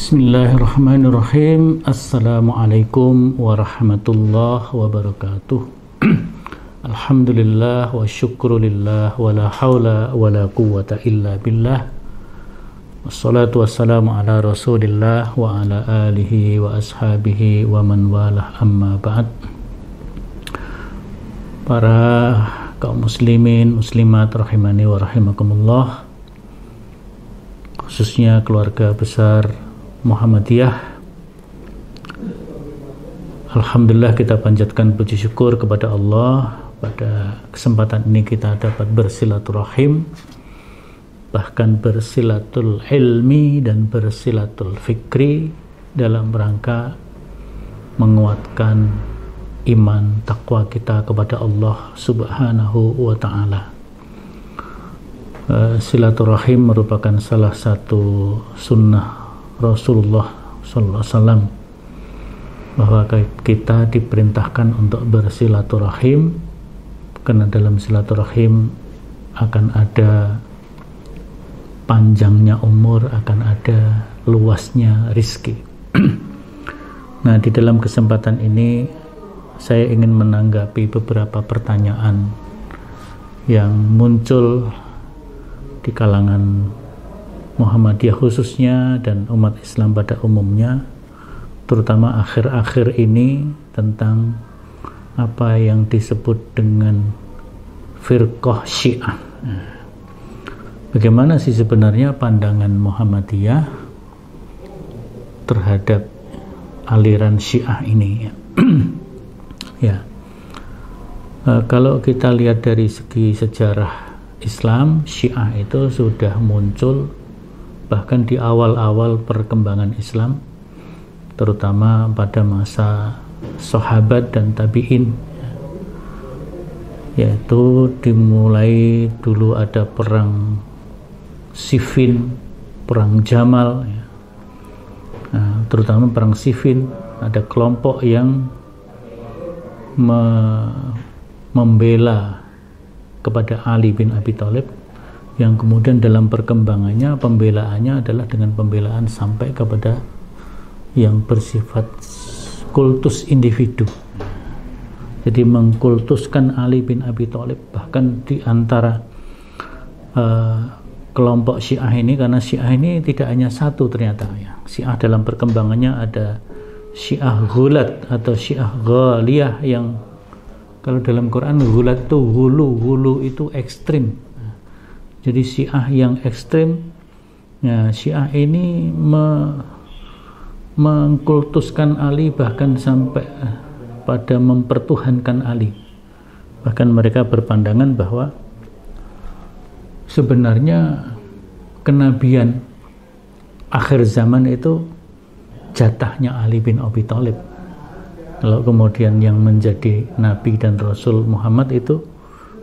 Bismillahirrahmanirrahim. Assalamualaikum warahmatullahi wabarakatuh. Alhamdulillah wa syukrulillah wa la hawla wa la quwwata illa billah. Wassalatu wassalamu ala rasulillah wa ala alihi wa ashabihi wa man walah, amma ba'd. Para kaum muslimin, muslimat rahimani wa rahimakumullah, khususnya keluarga besar Muhammadiyah, alhamdulillah kita panjatkan puji syukur kepada Allah. Pada kesempatan ini kita dapat bersilaturahim, bahkan bersilatul ilmi dan bersilatul fikri dalam rangka menguatkan iman takwa kita kepada Allah subhanahu wa ta'ala. Silaturahim merupakan salah satu sunnah Rasulullah SAW, bahwa kita diperintahkan untuk bersilaturahim, karena dalam silaturahim akan ada panjangnya umur, akan ada luasnya rizki. Nah, di dalam kesempatan ini saya ingin menanggapi beberapa pertanyaan yang muncul di kalangan Muhammadiyah khususnya dan umat Islam pada umumnya, terutama akhir-akhir ini, tentang apa yang disebut dengan firqah Syiah. Bagaimana sih sebenarnya pandangan Muhammadiyah terhadap aliran Syiah ini? Ya, kalau kita lihat dari segi sejarah Islam, Syiah itu sudah muncul bahkan di awal-awal perkembangan Islam, terutama pada masa sahabat dan tabi'in, yaitu dimulai dulu ada perang Siffin, perang Jamal, ya. Nah, terutama perang Siffin, ada kelompok yang membela kepada Ali bin Abi Thalib, yang kemudian dalam perkembangannya pembelaannya adalah dengan pembelaan sampai kepada yang bersifat kultus individu. Jadi mengkultuskan Ali bin Abi Thalib, bahkan di antara kelompok Syiah ini, karena Syiah ini tidak hanya satu ternyata ya. Syiah dalam perkembangannya ada Syiah Ghulat atau Syiah Ghaliyah, yang kalau dalam Quran Ghulat itu hulu itu ekstrim. Jadi Syiah yang ekstrim, ya, Syiah ini mengkultuskan Ali bahkan sampai pada mempertuhankan Ali. Bahkan mereka berpandangan bahwa sebenarnya kenabian akhir zaman itu jatahnya Ali bin Abi Thalib. Kalau kemudian yang menjadi Nabi dan Rasul Muhammad itu,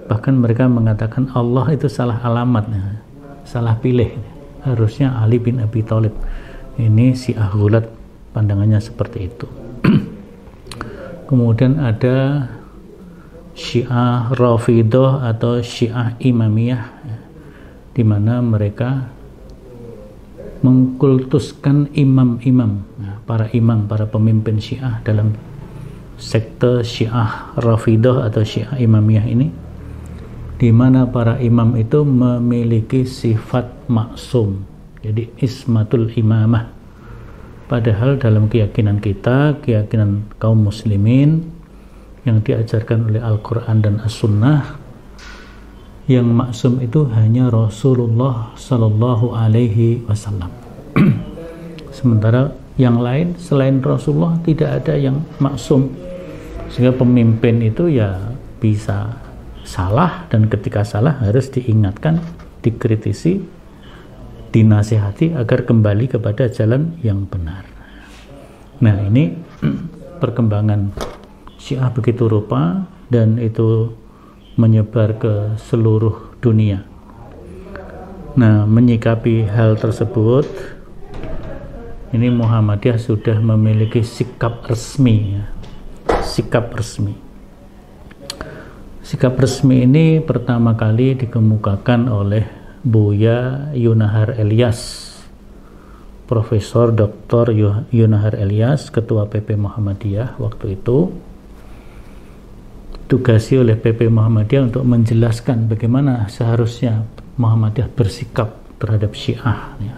bahkan mereka mengatakan Allah itu salah alamat, salah pilih, harusnya Ali bin Abi Thalib. Ini Syiah Ghulat pandangannya seperti itu. Kemudian ada Syiah Rafidhah atau Syiah Imamiyah, di mana mereka mengkultuskan imam-imam, para imam, para pemimpin Syiah dalam sekte Syiah Rafidhah atau Syiah Imamiyah ini, di mana para imam itu memiliki sifat maksum, jadi ismatul imamah. Padahal dalam keyakinan kita, keyakinan kaum muslimin yang diajarkan oleh Al-Quran dan As-Sunnah, yang maksum itu hanya Rasulullah Sallallahu Alaihi Wasallam. Sementara yang lain selain Rasulullah tidak ada yang maksum, sehingga pemimpin itu ya bisa salah, dan ketika salah harus diingatkan, dikritisi, dinasihati agar kembali kepada jalan yang benar. Nah, ini perkembangan Syiah begitu rupa, dan itu menyebar ke seluruh dunia. Nah, menyikapi hal tersebut, ini Muhammadiyah sudah memiliki sikap resmi, ya. Sikap resmi. Sikap resmi ini pertama kali dikemukakan oleh Buya Yunahar Elias Profesor Dr. Yunahar Elias, Ketua PP Muhammadiyah waktu itu, tugasi oleh PP Muhammadiyah untuk menjelaskan bagaimana seharusnya Muhammadiyah bersikap terhadap Syiah, ya.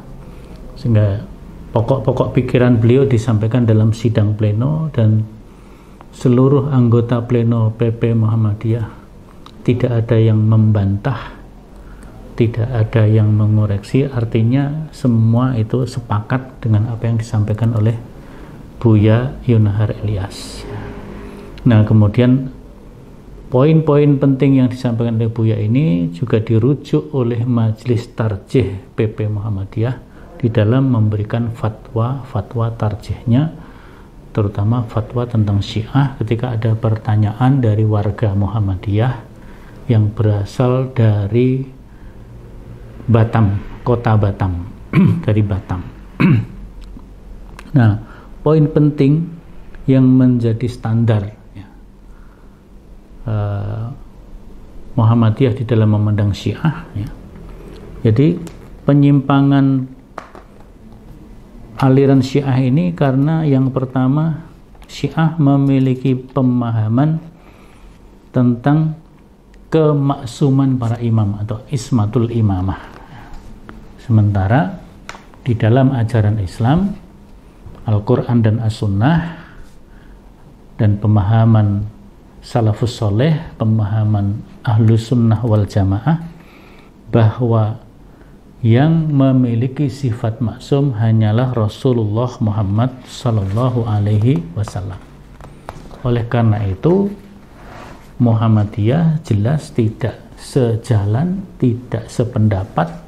Sehingga pokok-pokok pikiran beliau disampaikan dalam sidang pleno, dan seluruh anggota pleno PP Muhammadiyah tidak ada yang membantah, tidak ada yang mengoreksi. Artinya semua itu sepakat dengan apa yang disampaikan oleh Buya Yunahar Elias. Nah, kemudian poin-poin penting yang disampaikan oleh Buya ini juga dirujuk oleh Majelis Tarjih PP Muhammadiyah di dalam memberikan fatwa tarjihnya, terutama fatwa tentang Syiah ketika ada pertanyaan dari warga Muhammadiyah yang berasal dari Batam, kota Batam, dari Batam. Nah, poin penting yang menjadi standar, ya, Muhammadiyah di dalam memandang Syiah, ya. Jadi penyimpangan aliran Syiah ini karena yang pertama, Syiah memiliki pemahaman tentang kemaksuman para imam atau ismatul imamah. Sementara di dalam ajaran Islam, Al-Quran dan As-Sunnah, dan pemahaman salafus soleh, pemahaman ahlus sunnah wal jamaah, bahwa yang memiliki sifat maksum hanyalah Rasulullah Muhammad Sallallahu Alaihi Wasallam. Oleh karena itu, Muhammadiyah jelas tidak sejalan, tidak sependapat,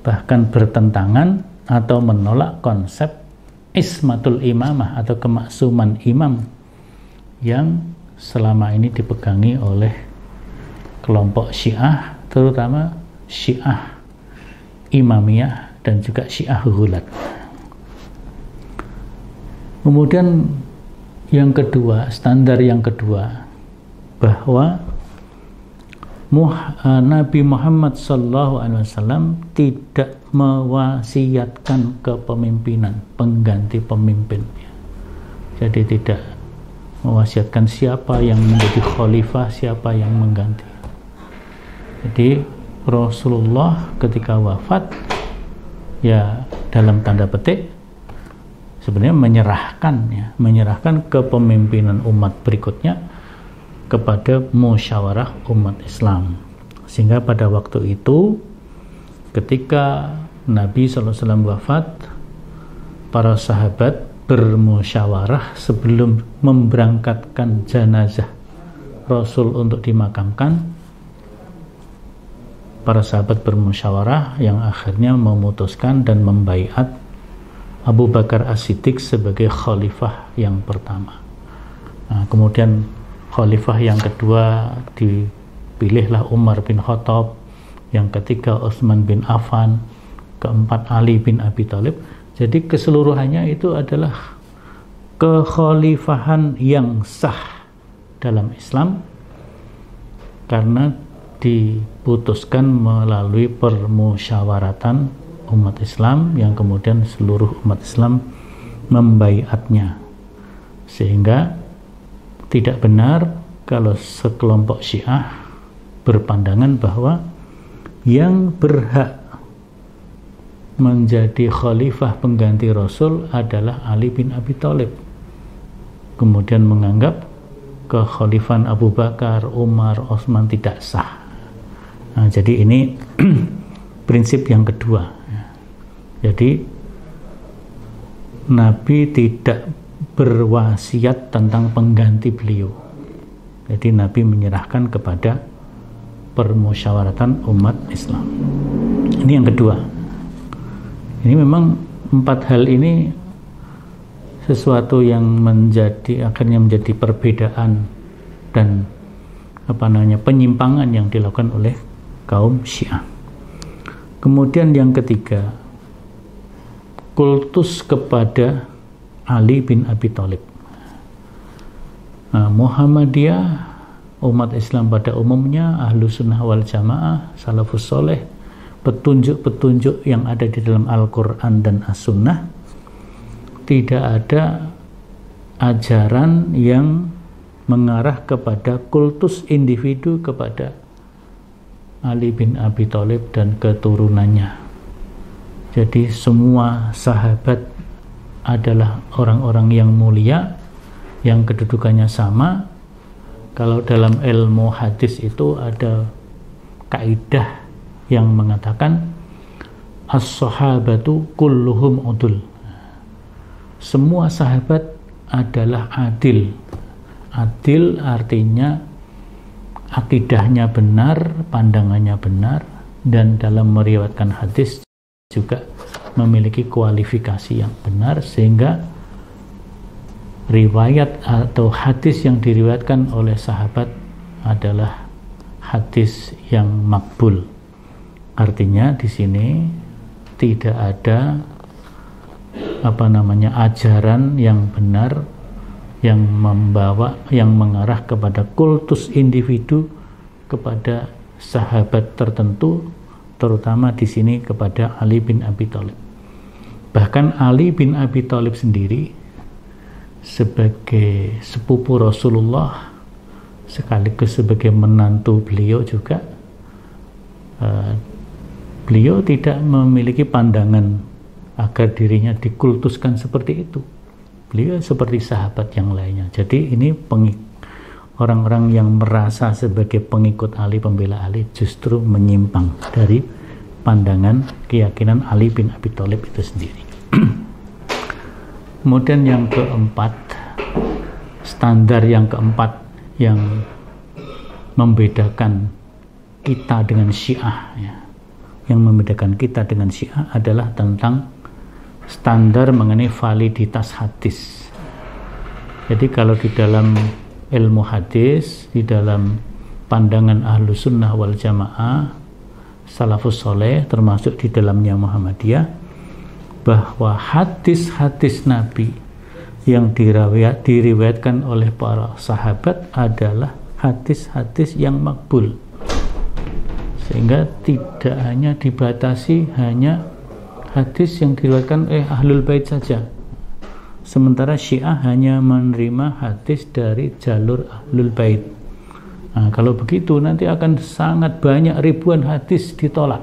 bahkan bertentangan atau menolak konsep ismatul imamah atau kemaksuman imam yang selama ini dipegangi oleh kelompok Syiah, terutama Syiah Imamiyah dan juga Syiah Ghulat. Kemudian yang kedua, standar yang kedua, bahwa Nabi Muhammad SAW tidak mewasiatkan kepemimpinan, pengganti pemimpin. Jadi tidak mewasiatkan siapa yang menjadi khalifah, siapa yang mengganti. Jadi Rasulullah ketika wafat, ya dalam tanda petik sebenarnya menyerahkan kepemimpinan umat berikutnya kepada musyawarah umat Islam. Sehingga pada waktu itu ketika Nabi SAW wafat, para sahabat bermusyawarah sebelum memberangkatkan jenazah Rasul untuk dimakamkan. Para sahabat bermusyawarah yang akhirnya memutuskan dan membaiat Abu Bakar As-Siddiq sebagai khalifah yang pertama. Nah, kemudian khalifah yang kedua dipilihlah Umar bin Khattab, yang ketiga Utsman bin Affan, keempat Ali bin Abi Thalib. Jadi keseluruhannya itu adalah kekhalifahan yang sah dalam Islam karena diputuskan melalui permusyawaratan umat Islam yang kemudian seluruh umat Islam membaiatnya. Sehingga tidak benar kalau sekelompok Syiah berpandangan bahwa yang berhak menjadi khalifah pengganti Rasul adalah Ali bin Abi Thalib, kemudian menganggap kekhalifahan Abu Bakar, Umar, Utsman tidak sah. Nah, jadi ini prinsip yang kedua. Jadi Nabi tidak berwasiat tentang pengganti beliau. Jadi Nabi menyerahkan kepada permusyawaratan umat Islam. Ini yang kedua. Ini memang empat hal ini sesuatu yang akhirnya menjadi perbedaan dan penyimpangan yang dilakukan oleh kaum Syiah. Kemudian yang ketiga, kultus kepada Ali bin Abi Thalib. Nah, Muhammadiyah, umat Islam pada umumnya, Ahlus Sunnah wal Jamaah, Salafus Soleh petunjuk-petunjuk yang ada di dalam Al-Quran dan As-Sunnah, tidak ada ajaran yang mengarah kepada kultus individu kepada Ali bin Abi Thalib dan keturunannya. Jadi semua sahabat adalah orang-orang yang mulia, yang kedudukannya sama. Kalau dalam ilmu hadis itu ada kaidah yang mengatakan as-sahabatu kulluhum udul. Semua sahabat adalah adil. Adil artinya akidahnya benar, pandangannya benar, dan dalam meriwayatkan hadis juga memiliki kualifikasi yang benar, sehingga riwayat atau hadis yang diriwayatkan oleh sahabat adalah hadis yang makbul. Artinya di sini tidak ada ajaran yang benar yang mengarah kepada kultus individu kepada sahabat tertentu, terutama di sini kepada Ali bin Abi Thalib. Bahkan Ali bin Abi Thalib sendiri sebagai sepupu Rasulullah sekaligus sebagai menantu beliau juga, beliau tidak memiliki pandangan agar dirinya dikultuskan seperti itu. Beliau seperti sahabat yang lainnya. Jadi ini orang-orang yang merasa sebagai pengikut Ali, pembela Ali, justru menyimpang dari pandangan keyakinan Ali bin Abi Thalib itu sendiri. Kemudian yang keempat, standar yang keempat yang membedakan kita dengan Syiah, ya, yang membedakan kita dengan Syiah adalah tentang standar mengenai validitas hadis. Jadi kalau di dalam ilmu hadis, di dalam pandangan ahlu sunnah wal jamaah, salafus soleh, termasuk di dalamnya Muhammadiyah, bahwa hadis-hadis Nabi yang diriwayatkan oleh para sahabat adalah hadis-hadis yang makbul, sehingga tidak hanya dibatasi hanya hadis yang diriwayatkan oleh ahlul bait saja, sementara Syiah hanya menerima hadis dari jalur ahlul bait. Nah, kalau begitu nanti akan sangat banyak, ribuan hadis ditolak.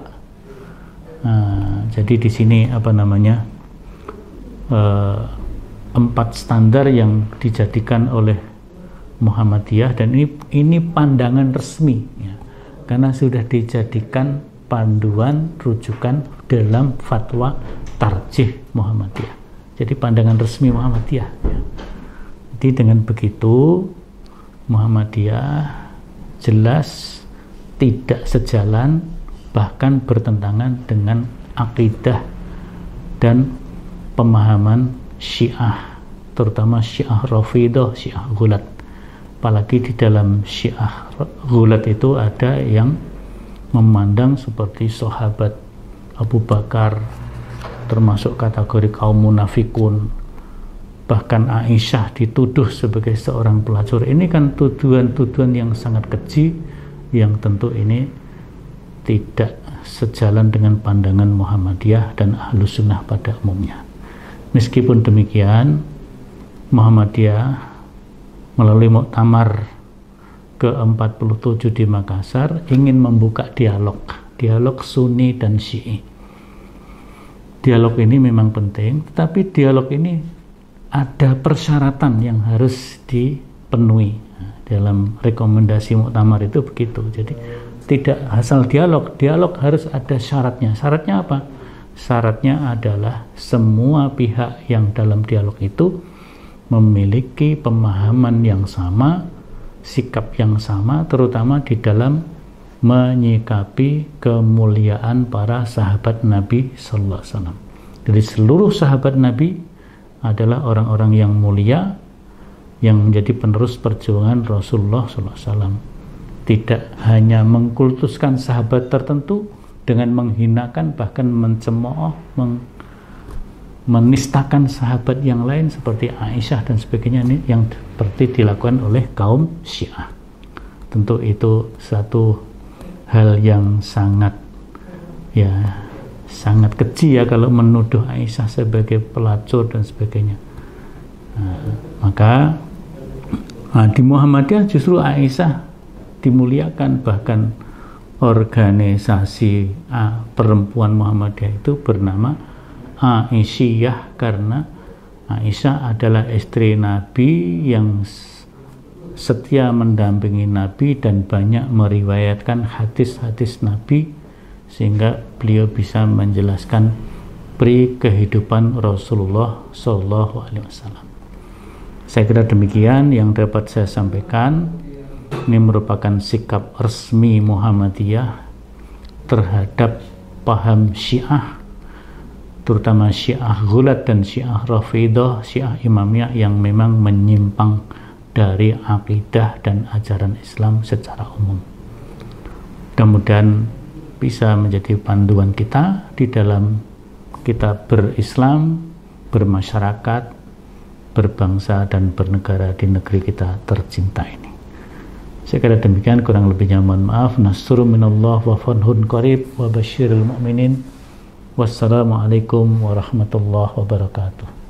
Nah, jadi di sini empat standar yang dijadikan oleh Muhammadiyah, dan ini pandangan resmi, ya, karena sudah dijadikan panduan rujukan dalam fatwa tarjih Muhammadiyah. Jadi pandangan resmi Muhammadiyah, ya. Jadi dengan begitu Muhammadiyah jelas tidak sejalan, bahkan bertentangan dengan akidah dan pemahaman Syiah, terutama Syiah Rafidah, Syiah Ghulat. Apalagi di dalam Syiah Ghulat itu ada yang memandang seperti sahabat Abu Bakar termasuk kategori kaum munafikun, bahkan Aisyah dituduh sebagai seorang pelacur. Ini kan tuduhan-tuduhan yang sangat keji, yang tentu ini tidak sejalan dengan pandangan Muhammadiyah dan Ahlus Sunnah pada umumnya. Meskipun demikian, Muhammadiyah melalui muktamar ke-47 di Makassar ingin membuka dialog Sunni dan Syi'i. Dialog ini memang penting, tetapi dialog ini ada persyaratan yang harus dipenuhi. Dalam rekomendasi muktamar itu begitu. Jadi tidak asal dialog harus ada syaratnya. Syaratnya apa? Syaratnya adalah semua pihak yang dalam dialog itu memiliki pemahaman yang sama, sikap yang sama, terutama di dalam menyikapi kemuliaan para sahabat Nabi Sallallahu Alaihi Wasallam. Jadi seluruh sahabat Nabi adalah orang-orang yang mulia, yang menjadi penerus perjuangan Rasulullah Sallallahu Alaihi Wasallam. Tidak hanya mengkultuskan sahabat tertentu dengan menghinakan, bahkan mencemooh, menistakan sahabat yang lain seperti Aisyah dan sebagainya, ini yang seperti dilakukan oleh kaum Syiah. Tentu itu satu hal yang sangat ya sangat keji ya kalau menuduh Aisyah sebagai pelacur dan sebagainya. Maka di Muhammadiyah justru Aisyah dimuliakan, bahkan organisasi perempuan Muhammadiyah itu bernama Aisyah karena Aisyah adalah istri Nabi yang setia mendampingi Nabi dan banyak meriwayatkan hadis-hadis Nabi, sehingga beliau bisa menjelaskan pri kehidupan Rasulullah Shallallahu Alaihi Wasallam. Saya kira demikian yang dapat saya sampaikan. Ini merupakan sikap resmi Muhammadiyah terhadap paham Syiah, terutama Syiah Ghulat dan Syiah Rafidah, Syiah Imamiyah yang memang menyimpang dari akidah dan ajaran Islam secara umum. Mudah-mudahan bisa menjadi panduan kita di dalam kita berislam, bermasyarakat, berbangsa dan bernegara di negeri kita tercinta ini. Saya kira demikian, kurang lebihnya mohon maaf. Nasrun minallah wa fathun qarib wa basyiril mu'minin. Wassalamualaikum warahmatullahi wabarakatuh.